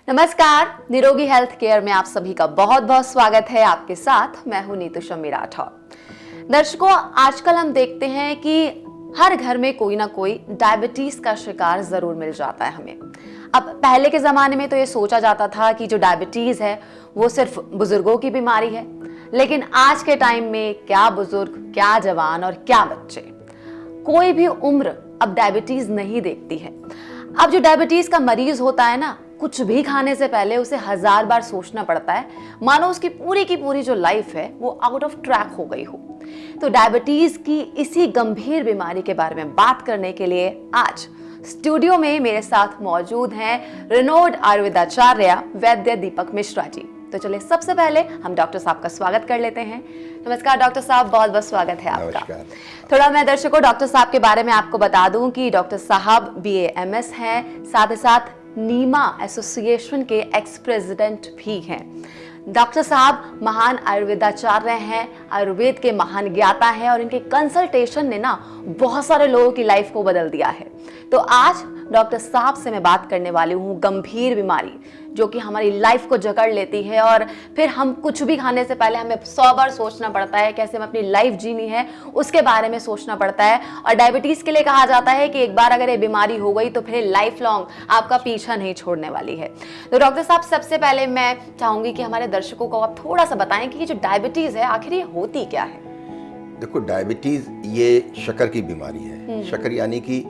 नमस्कार, निरोगी health care में आप सभी का बहुत बहुत स्वागत है। आपके साथ मैं हूं नीतू शम्मी राठौर। दर्शकों, आजकल हम देखते हैं कि हर घर में कोई ना कोई डायबिटीज का शिकार जरूर मिल जाता है हमें। अब पहले के जमाने में तो ये सोचा जाता था कि जो डायबिटीज है वो सिर्फ बुजुर्गों की बीमारी है, लेकिन आज के टाइम में क्या बुजुर्ग, क्या जवान और क्या बच्चे, कोई भी उम्र अब डायबिटीज नहीं देखती है। अब जो डायबिटीज का मरीज होता है ना, कुछ भी खाने से पहले उसे 1000 बार सोचना पड़ता है, मानो उसकी पूरी की पूरी जो लाइफ है वो आउट ऑफ ट्रैक हो गई हो। तो डायबिटीज की इसी गंभीर बीमारी के बारे में बात करने के लिए आज स्टूडियो में मेरे साथ मौजूद हैं रेनोड आयुर्वेदाचार्य वैद्य दीपक मिश्रा जी। तो चलिए सबसे पहले हम डॉक्टर साहब का स्वागत कर लेते हैं। नमस्कार डॉक्टर साहब, बहुत बहुत स्वागत है आपका। थोड़ा मैं दर्शकों डॉक्टर साहब के बारे में आपको बता दूं कि डॉक्टर साहब BA MS हैं, साथ ही साथ नीमा एसोसिएशन के एक्स प्रेसिडेंट भी हैं। डॉक्टर साहब महान आयुर्वेदाचार्य हैं, आयुर्वेद के महान ज्ञाता हैं और इनके कंसल्टेशन ने ना बहुत सारे लोगों की लाइफ को बदल दिया है। तो आज डॉक्टर साहब से मैं बात करने वाली हूँ गंभीर बीमारी जो कि हमारी लाइफ को जकड़ लेती है और फिर हम कुछ भी खाने से पहले हमें 100 बार सोचना पड़ता है, कैसे हमें अपनी लाइफ जीनी है उसके बारे में सोचना पड़ता है। और डायबिटीज के लिए कहा जाता है कि एक बार अगर ये बीमारी हो गई तो फिर लाइफ लॉन्ग आपका पीछा नहीं छोड़ने वाली है। तो डॉक्टर साहब, सबसे पहले मैं चाहूंगी कि हमारे दर्शकों को आप थोड़ा सा बताएं कि ये जो डायबिटीज है आखिर ये होती क्या है। देखो, डायबिटीज ये शक्कर की बीमारी है। शक्कर यानी कि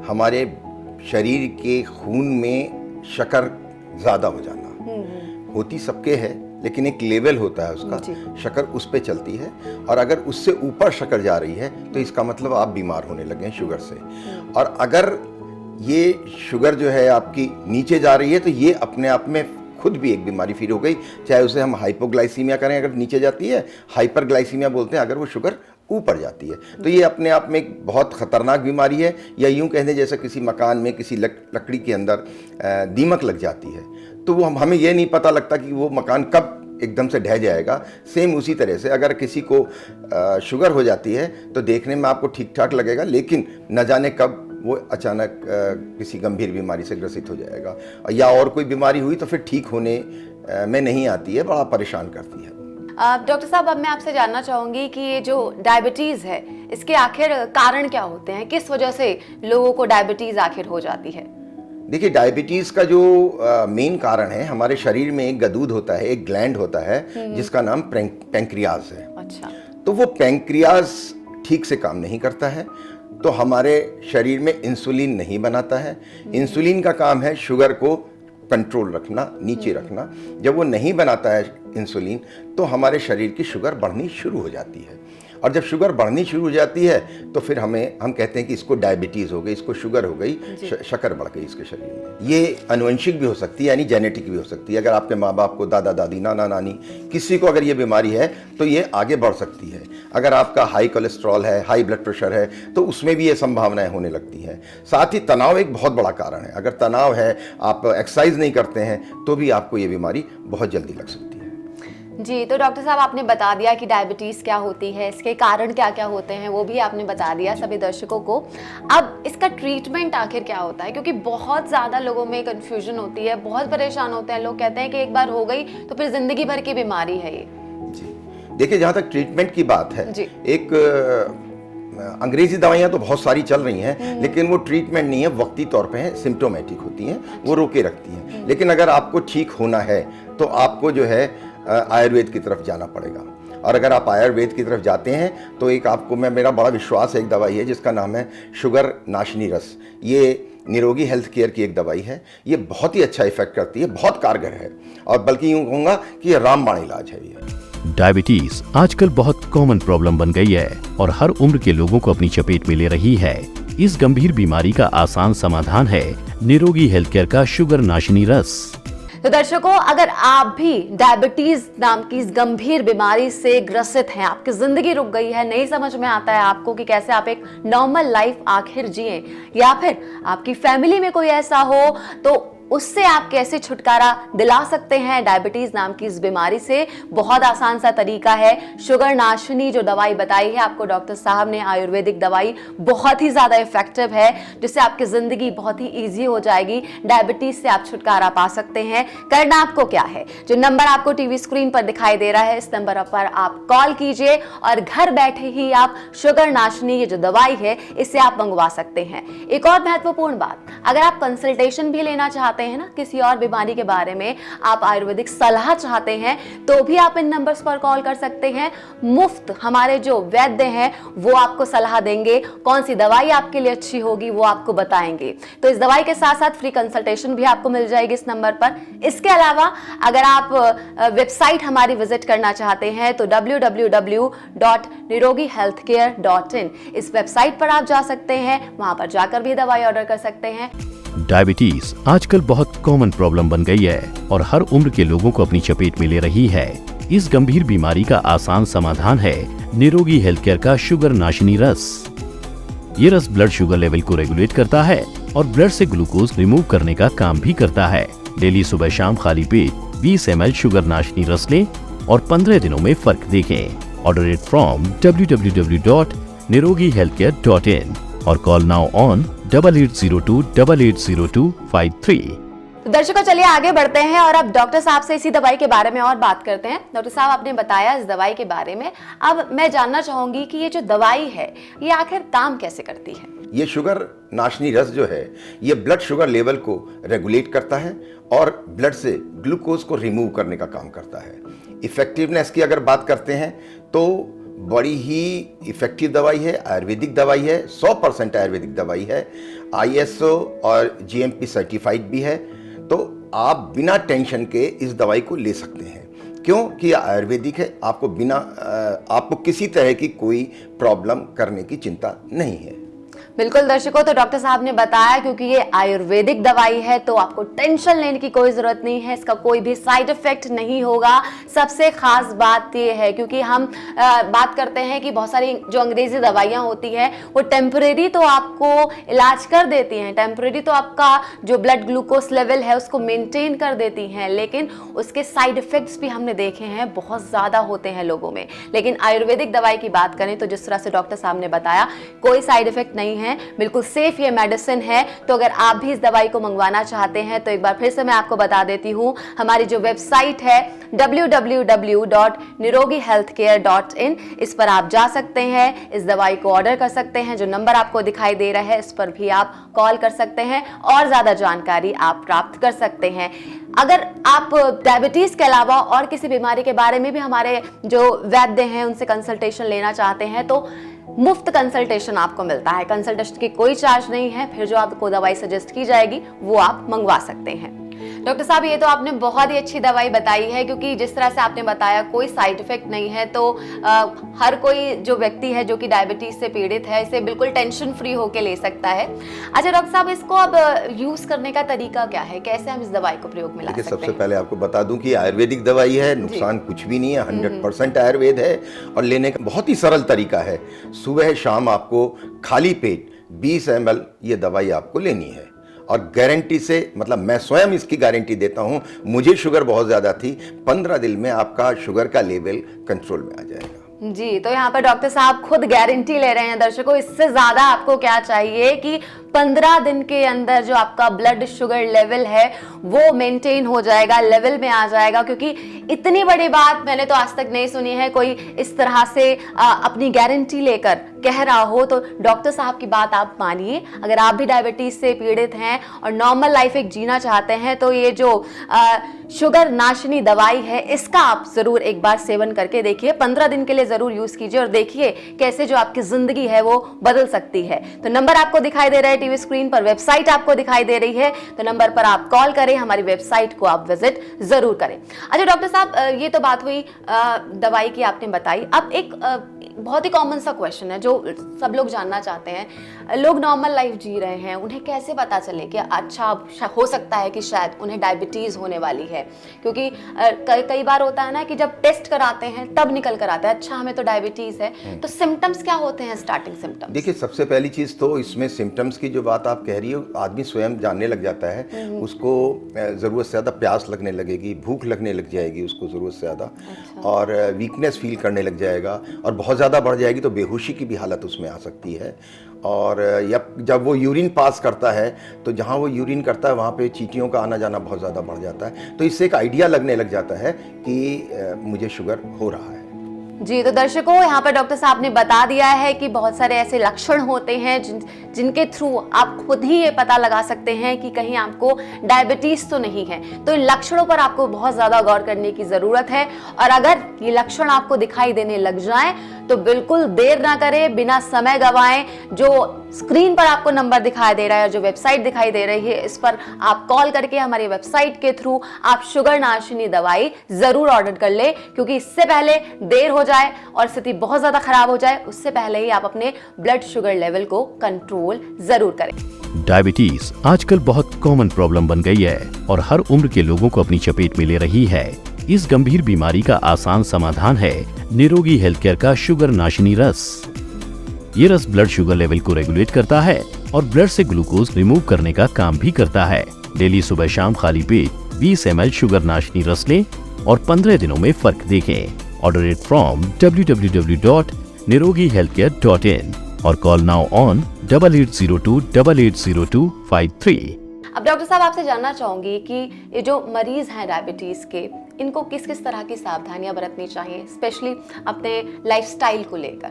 हमारे शरीर के खून में शक्कर ज्यादा हो जाना। होती सबके है, लेकिन एक लेवल होता है उसका, शक्कर उस पे चलती है और अगर उससे ऊपर शक्कर जा रही है तो इसका मतलब आप बीमार होने लगे हैं शुगर से। और अगर ये शुगर जो है आपकी नीचे जा रही है तो ये अपने आप में खुद भी एक बीमारी फिर हो गई। चाहे उसे हम हाइपोग्लाइसीमिया करें अगर नीचे जाती है, हाइपरग्लाइसीमिया बोलते हैं अगर वो शुगर ऊपर जाती है। तो ये अपने आप में एक बहुत खतरनाक बीमारी है। या यूं कह दें जैसे किसी मकान में किसी लकड़ी के अंदर दीमक लग जाती है तो वो हमें ये नहीं पता लगता कि वो मकान कब एकदम से ढह जाएगा। सेम उसी तरह से अगर किसी को शुगर हो जाती है तो देखने में आपको ठीक ठाक लगेगा, लेकिन न जाने कब वो अचानक किसी गंभीर बीमारी से ग्रसित हो जाएगा। या और कोई बीमारी हुई तो फिर ठीक होने में नहीं आती है, बड़ा परेशान करती है। डॉक्टर साहब, अब मैं आपसे जानना चाहूंगी कि ये जो डायबिटीज है इसके आखिर कारण क्या होते हैं, किस वजह से लोगों को डायबिटीज आखिर हो जाती है। देखिए, डायबिटीज का जो मेन कारण है, हमारे शरीर में एक गदूद होता है, एक ग्लैंड होता है जिसका नाम पैंक्रियाज है। अच्छा। तो वो पैंक्रियाज ठीक से काम नहीं करता है तो हमारे शरीर में इंसुलिन नहीं बनाता है। इंसुलिन का काम है शुगर को कंट्रोल रखना, नीचे रखना। जब वो नहीं बनाता है इंसुलिन तो हमारे शरीर की शुगर बढ़नी शुरू हो जाती है। और जब शुगर बढ़नी शुरू हो जाती है तो फिर हम कहते हैं कि इसको डायबिटीज़ हो गई, इसको शुगर हो गई, शक्कर बढ़ गई इसके शरीर में। ये अनुवंशिक भी हो सकती है, यानी जेनेटिक भी हो सकती है। अगर आपके माँ बाप को, दादा दादी, नाना नानी, किसी को अगर ये बीमारी है तो ये आगे बढ़ सकती है। अगर आपका हाई कोलेस्ट्रॉल है, हाई ब्लड प्रेशर है तो उसमें भी ये संभावनाएं होने लगती हैं। साथ ही तनाव एक बहुत बड़ा कारण है। अगर तनाव है, आप एक्सरसाइज नहीं करते हैं तो भी आपको ये बीमारी बहुत जल्दी लग सकती है। जी, तो डॉक्टर साहब आपने बता दिया कि डायबिटीज़ क्या होती है, इसके कारण क्या क्या होते हैं, वो भी आपने बता दिया सभी दर्शकों को। अब इसका ट्रीटमेंट आखिर क्या होता है, क्योंकि बहुत ज़्यादा लोगों में कन्फ्यूजन होती है, बहुत परेशान होते हैं लोग। कहते हैं कि एक बार हो गई तो फिर जिंदगी भर की बीमारी है ये। जी देखिए, जहाँ तक ट्रीटमेंट की बात है, एक अंग्रेजी दवाइयाँ तो बहुत सारी चल रही हैं, लेकिन वो ट्रीटमेंट नहीं है, वक्ती तौर पे है, सिम्टोमेटिक होती हैं, वो रोके रखती हैं। लेकिन अगर आपको ठीक होना है तो आपको जो है आयुर्वेद की तरफ जाना पड़ेगा। और अगर आप आयुर्वेद की तरफ जाते हैं तो एक आपको मेरा बड़ा विश्वास है, एक दवाई है जिसका नाम है शुगर नाशनी रस। ये निरोगी हेल्थ केयर की एक दवाई है। ये बहुत ही अच्छा इफेक्ट करती है, बहुत कारगर है और बल्कि यूँ कहूँगा कि ये रामबाण इलाज है। ये डायबिटीज आजकल बहुत कॉमन प्रॉब्लम बन गई है और हर उम्र के लोगों को अपनी चपेट में ले रही है। इस गंभीर बीमारी का आसान समाधान है निरोगी हेल्थ केयर का शुगर नाशनी रस। तो दर्शकों, अगर आप भी डायबिटीज नाम की इस गंभीर बीमारी से ग्रसित हैं, आपकी जिंदगी रुक गई है, नहीं समझ में आता है आपको कि कैसे आप एक नॉर्मल लाइफ आखिर जिए, या फिर आपकी फैमिली में कोई ऐसा हो तो उससे आप कैसे छुटकारा दिला सकते हैं डायबिटीज नाम की इस बीमारी से, बहुत आसान सा तरीका है। शुगर नाशनी जो दवाई बताई है आपको डॉक्टर साहब ने, आयुर्वेदिक दवाई बहुत ही ज्यादा इफेक्टिव है, जिससे आपकी जिंदगी बहुत ही ईजी हो जाएगी। डायबिटीज से आप छुटकारा पा सकते हैं। करना आपको क्या है, जो नंबर आपको टीवी स्क्रीन पर दिखाई दे रहा है, इस नंबर पर आप कॉल कीजिए और घर बैठे ही आप शुगर नाशनी ये जो दवाई है इसे आप मंगवा सकते हैं। एक और महत्वपूर्ण बात, अगर आप कंसल्टेशन भी लेना चाहते हैं ना किसी और बीमारी के बारे में, आप आयुर्वेदिक सलाह चाहते हैं, तो भी आप इन नंबर्स पर कॉल कर सकते हैं। मुफ्त हमारे जो वैद्य हैं वो आपको सलाह देंगे, कौन सी दवाई आपके लिए अच्छी होगी वो आपको बताएंगे। तो इस दवाई के साथ साथ फ्री कंसल्टेशन भी आपको मिल जाएगी इस नंबर पर। इसके अलावा अगर आप वेबसाइट हमारी विजिट करना चाहते हैं तो www.nirogihealthcare.in इस वेबसाइट पर आप जा सकते हैं, वहां पर जाकर भी दवाई ऑर्डर कर सकते हैं। डायबिटीज आजकल बहुत कॉमन प्रॉब्लम बन गई है और हर उम्र के लोगों को अपनी चपेट में ले रही है। इस गंभीर बीमारी का आसान समाधान है निरोगी हेल्थ केयर का शुगर नाशनी रस। ये रस ब्लड शुगर लेवल को रेगुलेट करता है और ब्लड से ग्लूकोज रिमूव करने का काम भी करता है। डेली सुबह शाम खाली पेट 20 ml शुगर नाशनी रस लें और 15 दिनों में फर्क देखें। ऑर्डर इट फ्रॉम www.nirogihealthcare.in और कॉल नाउ ऑन 8802880253। तो दर्शकों चलिए आगे बढ़ते हैं और अब डॉक्टर साहब से इसी दवाई के बारे में और बात करते हैं। डॉक्टर साहब आपने बताया इस दवाई के बारे में, अब मैं जानना चाहूंगी कि ये जो दवाई है ये आखिर काम कैसे करती है। ये शुगर नाशनी रस जो है ये ब्लड शुगर लेवल को रेगुलेट करता है और ब्लड से ग्लूकोज को रिमूव करने का काम करता है। इफेक्टिवनेस की अगर बात करते हैं तो बड़ी ही इफेक्टिव दवाई है, आयुर्वेदिक दवाई है, 100% आयुर्वेदिक दवाई है, ISO और GMP सर्टिफाइड भी है। तो आप बिना टेंशन के इस दवाई को ले सकते हैं, क्योंकि आयुर्वेदिक है। आपको किसी तरह की कोई प्रॉब्लम करने की चिंता नहीं है। बिल्कुल दर्शकों, तो डॉक्टर साहब ने बताया क्योंकि ये आयुर्वेदिक दवाई है तो आपको टेंशन लेने की कोई जरूरत नहीं है, इसका कोई भी साइड इफेक्ट नहीं होगा। सबसे खास बात ये है क्योंकि हम बात करते हैं कि बहुत सारी जो अंग्रेजी दवाइयाँ होती हैं वो टेम्परेरी तो आपको इलाज कर देती हैं, टेम्परेरी तो आपका जो ब्लड ग्लूकोज लेवल है उसको मेंटेन कर देती हैं, लेकिन उसके साइड इफेक्ट्स भी हमने देखे हैं बहुत ज़्यादा होते हैं लोगों में। लेकिन आयुर्वेदिक दवाई की बात करें तो जिस तरह से डॉक्टर साहब ने बताया कोई साइड इफेक्ट नहीं है, बिल्कुल सेफ ये मेडिसिन है। तो अगर आप भी इस दवाई को मंगवाना चाहते हैं तो एक बार फिर से मैं आपको बता देती हूँ, हमारी जो वेबसाइट है www.nirogihealthcare.in इस पर आप जा सकते हैं, इस दवाई को ऑर्डर कर सकते हैं। जो नंबर आपको दिखाई दे रहा है इस पर भी आप कॉल कर सकते हैं और ज्यादा जानकारी आप प्राप्त कर सकते हैं। अगर आप डायबिटीज के अलावा और किसी बीमारी के बारे में भी हमारे जो वैद्य हैं उनसे कंसल्टेशन लेना चाहते हैं तो मुफ्त कंसल्टेशन आपको मिलता है, कंसल्टेशन की कोई चार्ज नहीं है। फिर जो आपको दवाई सजेस्ट की जाएगी वो आप मंगवा सकते हैं। डॉक्टर साहब ये तो आपने बहुत ही अच्छी दवाई बताई है क्योंकि जिस तरह से आपने बताया कोई साइड इफेक्ट नहीं है, तो हर कोई जो व्यक्ति है जो कि डायबिटीज से पीड़ित है इसे बिल्कुल टेंशन फ्री होकर ले सकता है। अच्छा डॉक्टर साहब, इसको अब यूज करने का तरीका क्या है, कैसे हम इस दवाई को प्रयोग में ला सकते हैं? सबसे पहले आपको बता दूं कि आयुर्वेदिक दवाई है, नुकसान कुछ भी नहीं है, 100% आयुर्वेद है और लेने का बहुत ही सरल तरीका है। सुबह शाम आपको खाली पेट 20 ml ये दवाई आपको लेनी है और गारंटी से, मतलब मैं स्वयं इसकी गारंटी देता हूं, मुझे शुगर बहुत ज्यादा थी, 15 दिन में आपका शुगर का लेवल कंट्रोल में आ जाएगा। जी, तो यहाँ पर डॉक्टर साहब खुद गारंटी ले रहे हैं। दर्शकों, इससे ज्यादा आपको क्या चाहिए कि 15 दिन के अंदर जो आपका ब्लड शुगर लेवल है वो मेंटेन हो जाएगा, लेवल में आ जाएगा। क्योंकि इतनी बड़ी बात मैंने तो आज तक नहीं सुनी है कोई इस तरह से अपनी गारंटी लेकर कह रहा हो। तो डॉक्टर साहब की बात आप मानिए। अगर आप भी डायबिटीज से पीड़ित हैं और नॉर्मल लाइफ एक जीना चाहते हैं तो ये जो शुगर नाशनी दवाई है इसका आप जरूर एक बार सेवन करके देखिए, 15 दिन के लिए जरूर यूज कीजिए और देखिए कैसे जो आपकी जिंदगी है वो बदल सकती है। तो नंबर आपको दिखाई दे रहा है टीवी स्क्रीन पर, वेबसाइट आपको दिखाई दे रही है, तो नंबर पर आप कॉल करें, हमारी वेबसाइट को आप विजिट जरूर करें। अच्छा डॉक्टर साहब, ये तो बात हुई दवाई की आपने बताई। अब एक बहुत ही कॉमन सा क्वेश्चन है जो सब लोग जानना चाहते हैं। लोग नॉर्मल लाइफ जी रहे हैं, उन्हें कैसे पता चले कि अच्छा हो सकता है कि शायद उन्हें डायबिटीज होने वाली है? क्योंकि कई बार होता है ना कि जब टेस्ट कराते हैं तब निकल कर आता है अच्छा हमें तो डायबिटीज है, तो सिम्टम्स क्या होते हैं, स्टार्टिंग सिम्टम्स? देखिए, सबसे पहली चीज़ तो इसमें सिम्टम्स की जो बात आप कह रही हो, आदमी स्वयं जानने लग जाता है। उसको ज़रूरत से ज़्यादा प्यास लगने लगेगी, भूख लगने लग जाएगी उसको ज़रूरत से ज़्यादा, और वीकनेस फील करने लग जाएगा, और बहुत ज़्यादा बढ़ जाएगी तो बेहोशी की भी हालत उसमें आ सकती है। और जब वो यूरिन पास करता है तो जहाँ वो यूरिन करता है वहाँ पे चींटियों का आना जाना बहुत ज़्यादा बढ़ जाता है। तो इससे एक आइडिया लगने लग जाता है कि मुझे शुगर हो रहा है। जी, तो दर्शकों, यहाँ पर डॉक्टर साहब ने बता दिया है कि बहुत सारे ऐसे लक्षण होते हैं जिनके थ्रू आप खुद ही ये पता लगा सकते हैं कि कहीं आपको डायबिटीज तो नहीं है। तो इन लक्षणों पर आपको बहुत ज्यादा गौर करने की जरूरत है, और अगर ये लक्षण आपको दिखाई देने लग जाएं तो बिल्कुल देर ना करें, बिना समय गवाएं। जो स्क्रीन पर आपको नंबर दिखाई दे रहा है, जो वेबसाइट दिखाई दे रही है, इस पर आप कॉल करके हमारी वेबसाइट के थ्रू आप शुगर नाशनी दवाई जरूर ऑर्डर कर ले, क्योंकि इससे पहले देर हो जाए और स्थिति बहुत ज्यादा खराब हो जाए, उससे पहले ही आप अपने ब्लड शुगर लेवल को कंट्रोल जरूर करें। डायबिटीज आजकल बहुत कॉमन प्रॉब्लम बन गई है और हर उम्र के लोगों को अपनी चपेट में ले रही है। इस गंभीर बीमारी का आसान समाधान है निरोगी हेल्थ केयर का शुगर नाशनी रस। ये रस ब्लड शुगर लेवल को रेगुलेट करता है और ब्लड से ग्लूकोज रिमूव करने का काम भी करता है। डेली सुबह शाम खाली पेट 20 ml शुगर नाशनी रस लें और 15 दिनों में फर्क देखें। ऑर्डर इट फ्रॉम www.nirogihealthcare.in और कॉल नाउ ऑन 8802880253। अब डॉक्टर साहब, आपसे जानना चाहूंगी कि ये जो मरीज हैं डायबिटीज के, इनको किस किस तरह की सावधानियां बरतनी चाहिए, स्पेशली अपने लाइफस्टाइल को लेकर?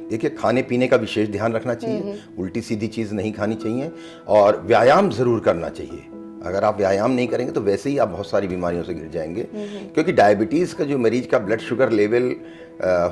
देखिए, खाने पीने का विशेष ध्यान रखना चाहिए, उल्टी सीधी चीज़ नहीं खानी चाहिए, और व्यायाम ज़रूर करना चाहिए। अगर आप व्यायाम नहीं करेंगे तो वैसे ही आप बहुत सारी बीमारियों से घिर जाएंगे, क्योंकि डायबिटीज़ का जो मरीज का ब्लड शुगर लेवल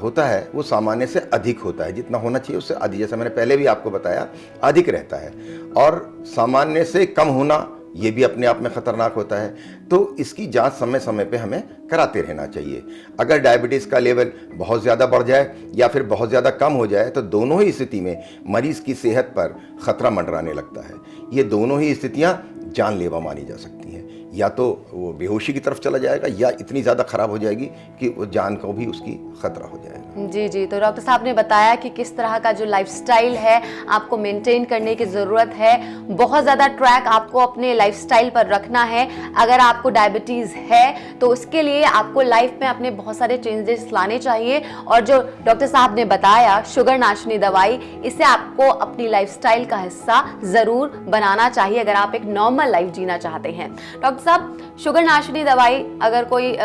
होता है वो सामान्य से अधिक होता है। जितना होना चाहिए उससे अधिक, जैसा मैंने पहले भी आपको बताया, अधिक रहता है। और सामान्य से कम होना ये भी अपने आप में ख़तरनाक होता है। तो इसकी जांच समय समय पे हमें कराते रहना चाहिए। अगर डायबिटीज़ का लेवल बहुत ज़्यादा बढ़ जाए या फिर बहुत ज़्यादा कम हो जाए तो दोनों ही स्थिति में मरीज़ की सेहत पर ख़तरा मंडराने लगता है। ये दोनों ही स्थितियाँ जानलेवा मानी जा सकती हैं। या तो वो बेहोशी की तरफ चला जाएगा या इतनी ज़्यादा ख़राब हो जाएगी कि वो जान को भी उसकी ख़तरा हो जाएगा। जी जी, तो डॉक्टर साहब ने बताया कि किस तरह का जो लाइफस्टाइल है आपको मेंटेन करने की ज़रूरत है। बहुत ज़्यादा ट्रैक आपको अपने लाइफस्टाइल पर रखना है। अगर आपको डायबिटीज़ है तो उसके लिए आपको लाइफ में अपने बहुत सारे चेंजेस लाने चाहिए, और जो डॉक्टर साहब ने बताया शुगर नाशनी दवाई, इसे आपको अपनी लाइफस्टाइल का हिस्सा ज़रूर बनाना चाहिए अगर आप एक नॉर्मल लाइफ जीना चाहते हैं। डॉक्टर साहब, शुगर नाशनी दवाई अगर कोई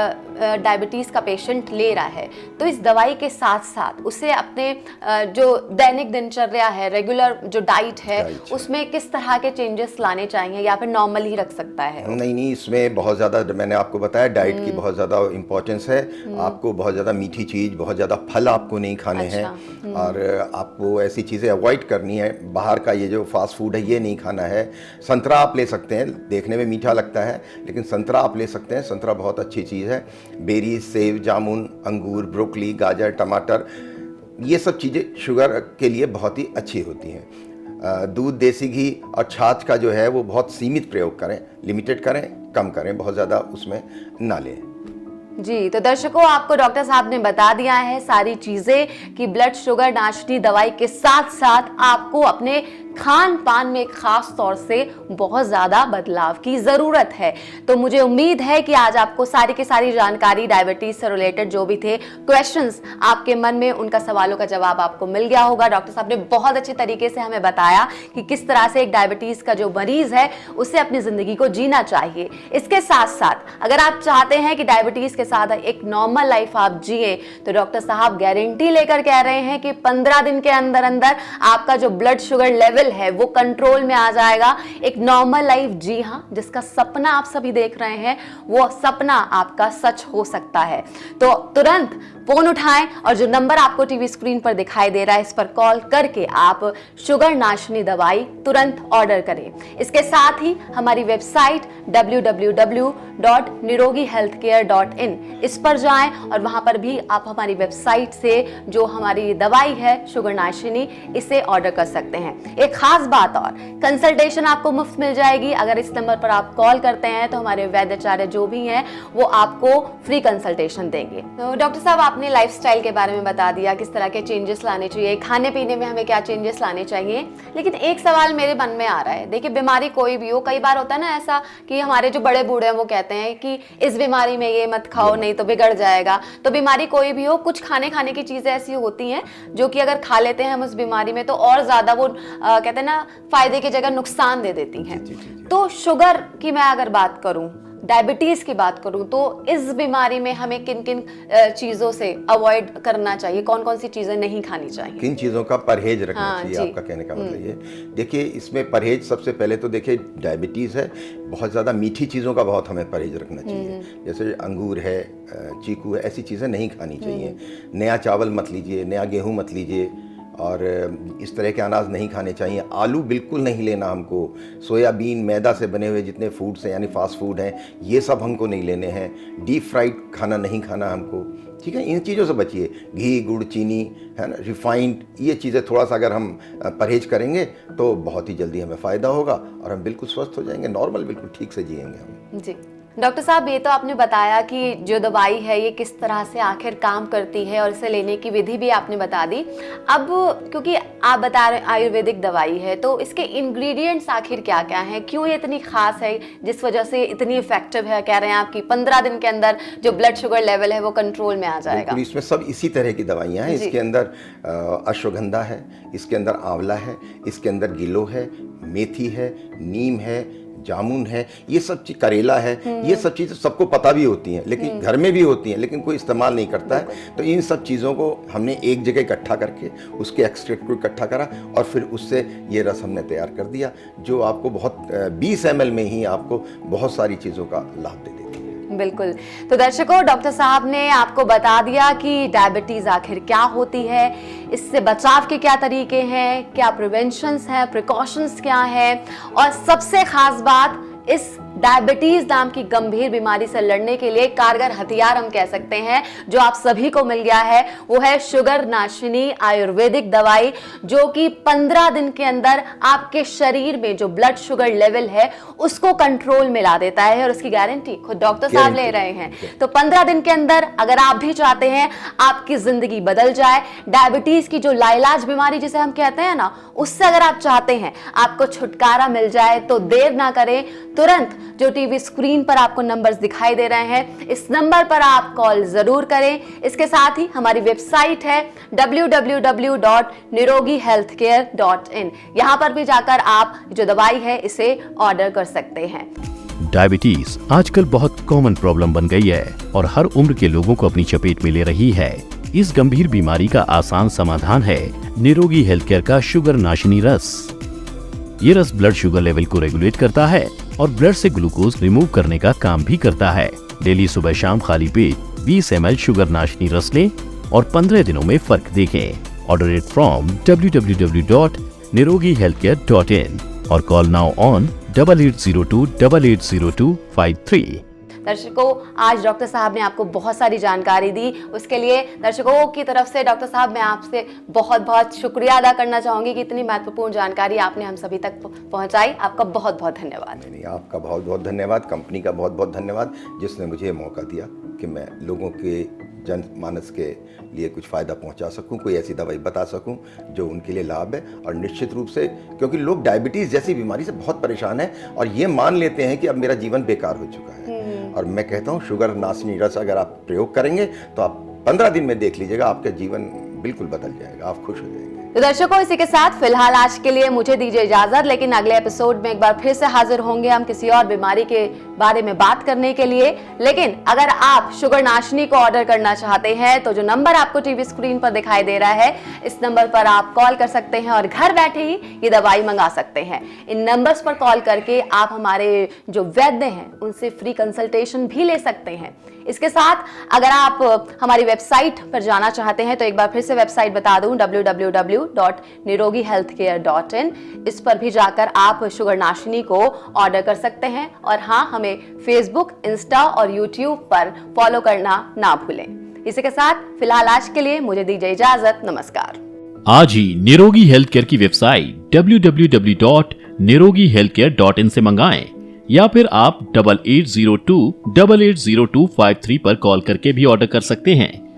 डायबिटीज़ का पेशेंट ले रहा है तो इस दवाई के साथ साथ उसे अपने जो दैनिक दिनचर्या है, रेगुलर जो डाइट है, उसमें किस तरह के चेंजेस लाने चाहिए, या फिर नॉर्मल ही रख सकता है? नहीं, इसमें बहुत ज़्यादा, मैंने आपको बताया, डाइट की बहुत ज़्यादा इम्पोर्टेंस है। आपको बहुत ज़्यादा मीठी चीज़, बहुत ज़्यादा फल आपको नहीं खाने हैं, और आपको ऐसी चीज़ें अवॉइड करनी है। बाहर का ये जो फास्ट फूड है ये नहीं खाना है। संतरा आप ले सकते हैं, देखने में मीठा लगता है लेकिन संतरा आप ले सकते हैं, संतरा बहुत अच्छी चीज़ है। बेरीज, सेब, जामुन, अंगूर, ब्रोकली, गाजर, टमाटर, ये सब चीज़ें शुगर के लिए बहुत ही अच्छी होती हैं। दूध, देसी घी और छाछ का जो है वो बहुत सीमित प्रयोग करें, लिमिटेड करें, कम करें, बहुत ज़्यादा उसमें ना लें। जी, तो दर्शकों, आपको डॉक्टर साहब ने बता दिया है सारी चीजें कि ब्लड शुगर नाशनी दवाई के साथ साथ आपको अपने खान पान में खास तौर से बहुत ज्यादा बदलाव की जरूरत है। तो मुझे उम्मीद है कि आज आपको सारी की सारी जानकारी डायबिटीज से रिलेटेड जो भी थे क्वेश्चंस आपके मन में, उनका सवालों का जवाब आपको मिल गया होगा। डॉक्टर साहब ने बहुत अच्छे तरीके से हमें बताया कि किस तरह से एक डायबिटीज का जो मरीज है उसे अपनी जिंदगी को जीना चाहिए। इसके साथ साथ अगर आप चाहते हैं कि डायबिटीज के साथ एक नॉर्मल लाइफ आप जिए तो डॉक्टर साहब गारंटी लेकर कह रहे हैं कि 15 दिन के अंदर अंदर आपका जो ब्लड शुगर लेवल है वो कंट्रोल में आ जाएगा। एक नॉर्मल लाइफ, जी हां, जिसका सपना आप सभी देख रहे हैं, वो सपना आपका सच हो सकता है। तो तुरंत फोन उठाएं और जो नंबर आपको टीवी स्क्रीन पर दिखाई दे रहा है इस पर कॉल करके आप शुगर नाशनी दवाई तुरंत ऑर्डर करें। इसके साथ ही हमारी वेबसाइट www.nirogihealthcare.in इस पर जाएं और वहां पर भी आप हमारी वेबसाइट से जो हमारी दवाई है शुगर नाशिनी, इसे ऑर्डर कर सकते हैं। एक खास बात और, कंसल्टेशन आपको मुफ्त मिल जाएगी। अगर इस नंबर पर आप कॉल करते हैं तो हमारे वैद्याचार्य जो भी हैं वो आपको फ्री कंसल्टेशन देंगे। तो डॉक्टर साहब, आपने लाइफस्टाइल के बारे में बता दिया, किस तरह के चेंजेस लाने चाहिए, खाने पीने में हमें क्या चेंजेस लाने चाहिए, लेकिन एक सवाल मेरे मन में आ रहा है। देखिए, बीमारी कोई भी हो, कई बार होता है ना ऐसा कि हमारे जो बड़े बूढ़े हैं वो कहते हैं कि इस बीमारी में ये मत खाओ नहीं तो बिगड़ जाएगा। तो बीमारी कोई भी हो, कुछ खाने की चीजें ऐसी होती हैं जो कि अगर खा लेते हैं हम उस बीमारी में तो और ज्यादा वो कहते हैं ना फायदे की जगह नुकसान दे देती हैं। तो शुगर की मैं अगर बात करूं, डायबिटीज की बात करूं, तो इस बीमारी में हमें किन किन चीजों से अवॉइड करना चाहिए, कौन कौन सी चीजें नहीं खानी चाहिए, किन चीज़ों का परहेज रखना चाहिए, आपका कहने का मतलब ये। देखिए, इसमें परहेज सबसे पहले तो देखिए डायबिटीज़ है, बहुत ज़्यादा मीठी चीज़ों का बहुत हमें परहेज रखना चाहिए। जैसे अंगूर है, चीकू है, ऐसी चीज़ें नहीं खानी चाहिए। नया चावल मत लीजिए, नया गेहूँ मत लीजिए, और इस तरह के अनाज नहीं खाने चाहिए। आलू बिल्कुल नहीं लेना हमको। सोयाबीन, मैदा से बने हुए जितने फूड्स हैं यानी फास्ट फूड हैं, ये सब हमको नहीं लेने हैं। डीप फ्राइड खाना नहीं खाना हमको, ठीक है। इन चीज़ों से बचिए। घी, गुड़, चीनी, है ना, रिफाइंड, ये चीज़ें थोड़ा सा अगर हम परहेज करेंगे तो बहुत ही जल्दी हमें फ़ायदा होगा और हम बिल्कुल स्वस्थ हो जाएंगे, नॉर्मल बिल्कुल ठीक से जिएंगे हम। जी डॉक्टर साहब, ये तो आपने बताया कि जो दवाई है ये किस तरह से आखिर काम करती है और इसे लेने की विधि भी आपने बता दी। अब क्योंकि आप बता रहे हैं आयुर्वेदिक दवाई है, तो इसके इंग्रेडिएंट्स आखिर क्या क्या हैं, क्यों ये इतनी खास है जिस वजह से इतनी इफेक्टिव है? कह रहे हैं आपकी 15 दिन के अंदर जो ब्लड शुगर लेवल है वो कंट्रोल में आ जाएगा। इसमें सब इसी तरह की दवाइयाँ हैं। इसके अंदर अश्वगंधा है, इसके अंदर आंवला है, इसके अंदर गिलो है, मेथी है, नीम है, जामुन है, ये सब चीज, करेला है, ये सब चीज़ें सबको पता भी होती हैं, लेकिन घर में भी होती हैं, लेकिन कोई इस्तेमाल नहीं करता है। तो इन सब चीज़ों को हमने एक जगह इकट्ठा करके उसके एक्सट्रैक्ट को इकट्ठा करा और फिर उससे ये रस हमने तैयार कर दिया, जो आपको बहुत 20 ml में ही आपको बहुत सारी चीज़ों का लाभ दे देती है। बिल्कुल। तो दर्शकों, डॉक्टर साहब ने आपको बता दिया कि डायबिटीज आखिर क्या होती है, इससे बचाव के क्या तरीके हैं, क्या प्रिवेंशंस हैं, प्रिकॉशंस क्या है, और सबसे खास बात, इस डायबिटीज नाम की गंभीर बीमारी से लड़ने के लिए कारगर हथियार हम कह सकते हैं जो आप सभी को मिल गया है, वो है शुगर नाशिनी आयुर्वेदिक दवाई, जो कि 15 दिन के अंदर आपके शरीर में जो ब्लड शुगर लेवल है उसको कंट्रोल में ला देता है, और उसकी गारंटी खुद डॉक्टर साहब ले रहे हैं। तो 15 दिन के अंदर अगर आप भी चाहते हैं आपकी जिंदगी बदल जाए, डायबिटीज की जो लाइलाज बीमारी जिसे हम कहते हैं ना, उससे अगर आप चाहते हैं आपको छुटकारा मिल जाए, तो देर ना करें, तुरंत जो टीवी स्क्रीन पर आपको नंबर्स दिखाई दे रहे हैं, इस नंबर पर आप कॉल जरूर करें। इसके साथ ही हमारी वेबसाइट है www.nirogihealthcare.in, यहां पर भी जाकर आप जो दवाई है इसे ऑर्डर कर सकते हैं। डायबिटीज आजकल बहुत कॉमन प्रॉब्लम बन गई है और हर उम्र के लोगों को अपनी चपेट में ले रही है। इस गंभीर बीमारी का आसान समाधान है निरोगी हेल्थ केयर का शुगर नाशिनी रस। ये रस ब्लड शुगर लेवल को रेगुलेट करता है और ब्लड से ग्लूकोज रिमूव करने का काम भी करता है। डेली सुबह शाम खाली पेट 20 ml शुगर नाशिनी रस लें और 15 दिनों में फर्क देखें। ऑर्डर इट फ्रॉम www.nirogihealthcare.in और कॉल नाउ ऑन 8802880253। दर्शकों, आज डॉक्टर साहब ने आपको बहुत सारी जानकारी दी, उसके लिए दर्शकों की तरफ से डॉक्टर साहब मैं आपसे बहुत बहुत शुक्रिया अदा करना चाहूंगी कि इतनी महत्वपूर्ण जानकारी आपने हम सभी तक पहुंचाई। आपका बहुत बहुत धन्यवाद। नहीं, आपका बहुत बहुत धन्यवाद, कंपनी का बहुत बहुत धन्यवाद जिसने मुझे मौका दिया कि मैं लोगों के जनमानस के लिए कुछ फ़ायदा पहुंचा सकूं, कोई ऐसी दवाई बता सकूं जो उनके लिए लाभ है। और निश्चित रूप से क्योंकि लोग डायबिटीज़ जैसी बीमारी से बहुत परेशान हैं और ये मान लेते हैं कि अब मेरा जीवन बेकार हो चुका है, और मैं कहता हूँ शुगर नाशिनी रस अगर आप प्रयोग करेंगे तो आप 15 दिन में देख लीजिएगा आपका जीवन बिल्कुल बदल जाएगा, आप खुश हो जाएंगे। तो दर्शकों, इसी के साथ फिलहाल आज के लिए मुझे दीजिए इजाजत, लेकिन अगले एपिसोड में एक बार फिर से हाजिर होंगे हम किसी और बीमारी के बारे में बात करने के लिए। लेकिन अगर आप शुगर नाशिनी को ऑर्डर करना चाहते हैं तो जो नंबर आपको टीवी स्क्रीन पर दिखाई दे रहा है, इस नंबर पर आप कॉल कर सकते हैं और घर बैठे ही ये दवाई मंगा सकते हैं। इन नंबर्स पर कॉल करके आप हमारे जो वैद्य हैं उनसे फ्री कंसल्टेशन भी ले सकते हैं। इसके साथ अगर आप हमारी वेबसाइट पर जाना चाहते हैं तो एक बार फिर से वेबसाइट बता दूं, www www.nirogihealthcare.in। इस पर भी जाकर आप शुगर नाशिनी को ऑर्डर कर सकते हैं। और हाँ, हमें फेसबुक, इंस्टा और यूट्यूब पर फॉलो करना ना भूलें। इसी के साथ फिलहाल आज के लिए मुझे दीजिए इजाजत। नमस्कार। आज ही निरोगी हेल्थ केयर की वेबसाइट www.nirogihealthcare.in से मंगाएं या फिर आप 8802 880253 पर कॉल करके भी ऑर्डर कर सकते हैं।